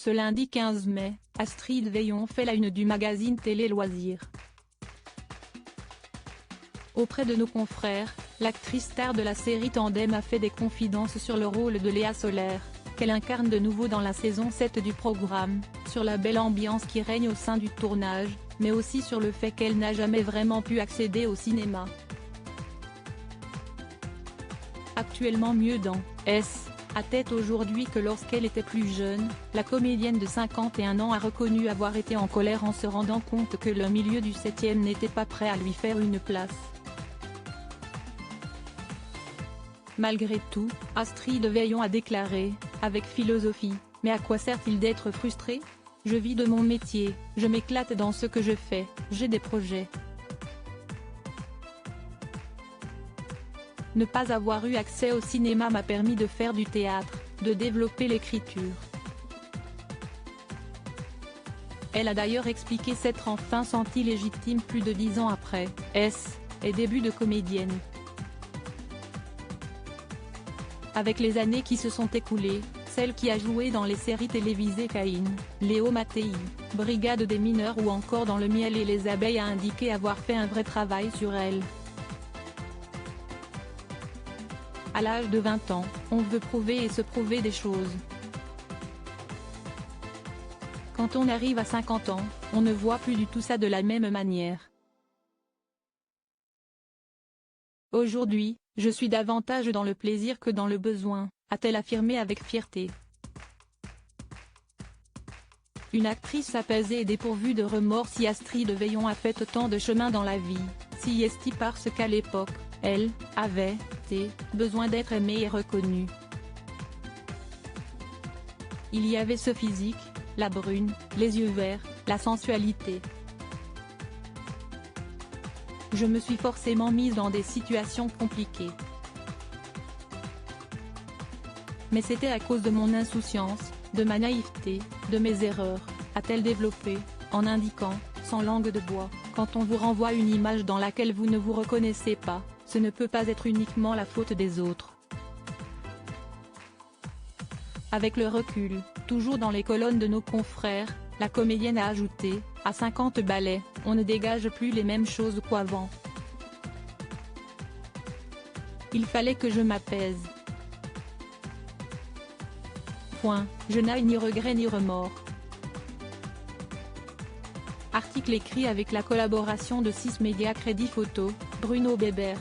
Ce lundi 15 mai, Astrid Veillon fait la une du magazine Télé Loisirs. Auprès de nos confrères, l'actrice star de la série Tandem a fait des confidences sur le rôle de Léa Solaire, qu'elle incarne de nouveau dans la saison 7 du programme, sur la belle ambiance qui règne au sein du tournage, mais aussi sur le fait qu'elle n'a jamais vraiment pu accéder au cinéma. Actuellement mieux dans S à tête aujourd'hui que lorsqu'elle était plus jeune, la comédienne de 51 ans a reconnu avoir été en colère en se rendant compte que le milieu du 7e n'était pas prêt à lui faire une place. Malgré tout, Astrid Veillon a déclaré, avec philosophie, « Mais à quoi sert-il d'être frustré ? Je vis de mon métier, je m'éclate dans ce que je fais, j'ai des projets. Ne pas avoir eu accès au cinéma m'a permis de faire du théâtre, de développer l'écriture. » Elle a d'ailleurs expliqué s'être enfin sentie légitime plus de 10 ans après S et début de comédienne. Avec les années qui se sont écoulées, celle qui a joué dans les séries télévisées Caïn, Léo Mattei, Brigade des mineurs ou encore dans Le miel et les abeilles a indiqué avoir fait un vrai travail sur elle. À l'âge de 20 ans, on veut prouver et se prouver des choses. Quand on arrive à 50 ans, on ne voit plus du tout ça de la même manière. Aujourd'hui, je suis davantage dans le plaisir que dans le besoin, a-t-elle affirmé avec fierté. Une actrice apaisée et dépourvue de remords. Si Astrid Veillon a fait autant de chemin dans la vie, si est-il parce qu'à l'époque, elle avait besoin d'être aimée et reconnue. Il y avait ce physique, la brune, les yeux verts, la sensualité. Je me suis forcément mise dans des situations compliquées. Mais c'était à cause de mon insouciance, de ma naïveté, de mes erreurs, a-t-elle développé, en indiquant, sans langue de bois, quand on vous renvoie une image dans laquelle vous ne vous reconnaissez pas, ce ne peut pas être uniquement la faute des autres. Avec le recul, toujours dans les colonnes de nos confrères, la comédienne a ajouté, à 50 ballets, on ne dégage plus les mêmes choses qu'avant. Il fallait que je m'apaise. Point, je n'ai ni regret ni remords. Article écrit avec la collaboration de 6 médias Crédit Photo, Bruno Bébert.